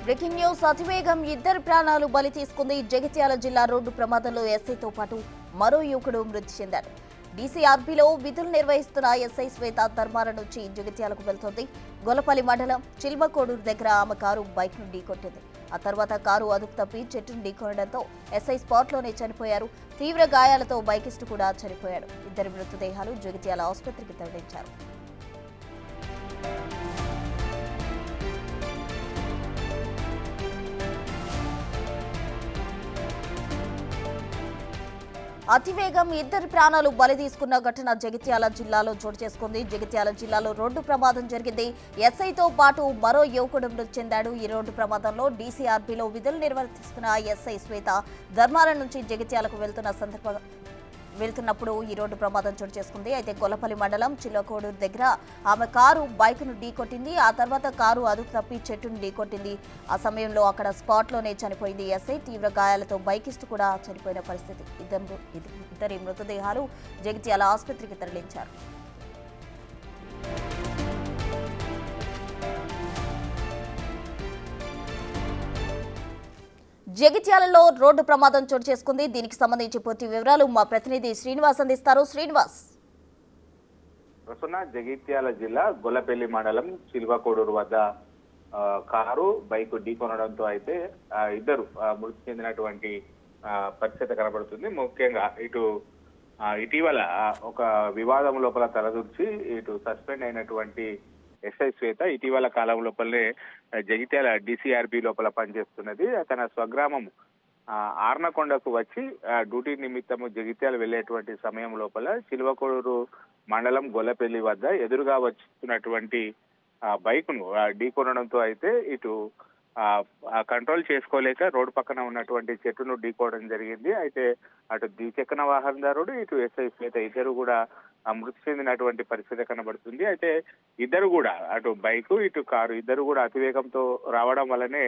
Breaking news అతివేగం ఇద్దరు ప్రాణాలు బలి తీసుకుంది. జగిత్యాల జిల్లా రోడ్డు ప్రమాదంలో ఎస్ఐతో పాటు మరో యువకుడు మృతి చెందాడు. డీసీఆర్బీలో విధులు నిర్వహిస్తున్న ఎస్ఐ శ్వేత ధర్మారం నుంచి జగిత్యాలకు వెళ్తోంది. గొల్లపల్లి మండలం చిల్వకోడూరు దగ్గర ఆమె కారు బైక్ను ఢీకొట్టింది. ఆ తర్వాత కారు అదుపు తప్పి చెట్టును ఢీకొనడంతో ఎస్ఐ స్పాట్లోనే చనిపోయారు. తీవ్ర గాయాలతో బైకిస్టు కూడా చనిపోయాడు. ఇద్దరి మృతదేహాలు జగిత్యాల ఆసుపత్రికి తరలించారు. అతివేగం ఇద్దరు ప్రాణాలు బలి తీసుకున్న ఘటన జగిత్యాల జిల్లాలో చోటు చేసుకుంది. జగిత్యాల జిల్లాలో రోడ్డు ప్రమాదం జరిగింది. ఎస్ఐతో పాటు మరో యువకుడు మృతి చెందాడు. ఈ రోడ్డు ప్రమాదంలో డీసీఆర్బీలో విధులు నిర్వర్తిస్తున్న ఎస్ఐ శ్వేత ధర్మారం నుంచి జగిత్యాలకు వెళ్తున్నప్పుడు ఈ రోడ్డు ప్రమాదం చోటు చేసుకుంది. అయితే గొల్లపల్లి మండలం చిల్లకోడూరు దగ్గర ఆమె కారు బైక్ను ఢీకొట్టింది. ఆ తర్వాత కారు అదుపు తప్పి చెట్టును ఢీకొట్టింది. ఆ సమయంలో అక్కడ స్పాట్లోనే చనిపోయింది ఎస్ఐ. తీవ్ర గాయాలతో బైకిస్టు కూడా చనిపోయిన పరిస్థితి. ఇద్దరి మృతదేహాలు జగిత్యాల ఆసుపత్రికి తరలించారు. జగిత్యాలలో రోడ్డు ప్రమాదం చోటు చేసుకుంది. దీనికి సంబంధించి పూర్తి వివరాలు మా ప్రతినిధి శ్రీనివాస్ అందిస్తారు. శ్రీనివాస్. జగిత్యాల జిల్లా గొల్లపల్లి మండలం చిల్వకోడూరు వద్ద కారు బైక్ ఢీకొనడంతో అయితే ఇద్దరు మృతి చెందినటువంటి పరిస్థితి కనబడుతుంది. ముఖ్యంగా ఇటీవల ఒక వివాదం లోపల తలదూర్చి సస్పెండ్ అయినటువంటి ఎస్ఐ శ్వేత ఇటీవల కాలం లోపలనే జగిత్యాల డీసీఆర్బీ లోపల పనిచేస్తున్నది. తన స్వగ్రామం ఆర్నకొండకు వచ్చి డ్యూటీ నిమిత్తము జగిత్యాల వెళ్లేటువంటి సమయం లోపల చిల్వకోడూరు మండలం గొల్లపల్లి వద్ద ఎదురుగా వచ్చినటువంటి బైక్ను ఢీకొనడంతో అయితే కంట్రోల్ చేసుకోలేక రోడ్డు పక్కన ఉన్నటువంటి చెట్టును ఢీకోవడం జరిగింది. అయితే అటు ద్విచక్ర వాహనదారుడు ఇటు ఎస్ఐ శ్వేత ఇద్దరు కూడా మృతి చెందినటువంటి పరిస్థితి కనబడుతుంది. అయితే ఇద్దరు కూడా అటు బైకు ఇటు కారు ఇద్దరు కూడా అతివేగంతో రావడం వల్లనే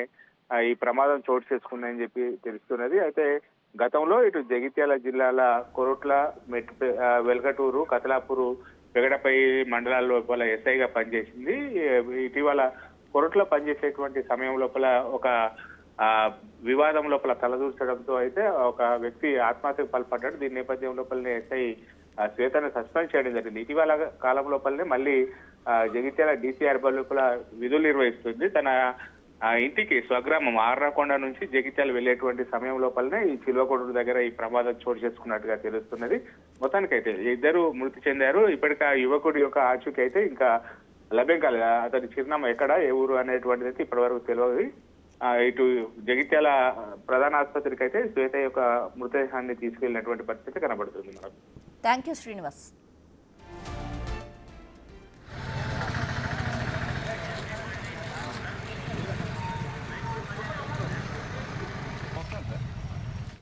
ఈ ప్రమాదం చోటు చేసుకుందని చెప్పి తెలుస్తున్నది. అయితే గతంలో ఇటు జగిత్యాల జిల్లాల కొరుట్ల, వెల్గటూరు, కతలాపూరు, పెగడపై మండలాల లోపల ఎస్ఐగా పనిచేసింది. ఇటీవల కొరుట్ల పనిచేసేటువంటి సమయం లోపల ఒక వివాదం లోపల తలదూర్చడంతో అయితే ఒక వ్యక్తి ఆత్మహత్యకు పాల్పడ్డాడు. దీని నేపథ్యం లోపలనే ఎస్ఐ శ్వేతను సస్పెండ్ చేయడం జరిగింది. ఇటీవల కాలం లోపలనే మళ్ళీ జగిత్యాల డీసీఆర్బీ లోపల విధులు నిర్వహిస్తుంది. తన ఇంటికి స్వగ్రామం ఆర్నకొండ నుంచి జగిత్యాల వెళ్లేటువంటి సమయం లోపలనే ఈ చిల్వకోడూరు దగ్గర ఈ ప్రమాదం చోటు చేసుకున్నట్టుగా తెలుస్తున్నది. మొత్తానికైతే ఇద్దరు మృతి చెందారు. ఇప్పటికీ ఆ యువకుడి యొక్క ఆచూకీ అయితే ఇంకా లభ్యం కాలేదు. అతని చిరునామా ఎక్కడ, ఏ ఊరు అనేటువంటిది అయితే ఇప్పటి వరకు తెలియదు. ఇటు జగిత్యాల ప్రధాన ఆసుపత్రికి అయితే శ్వేత యొక్క మృతదేహాన్ని తీసుకెళ్లినటువంటి పరిస్థితి కనబడుతుంది. Thank you Srinivas.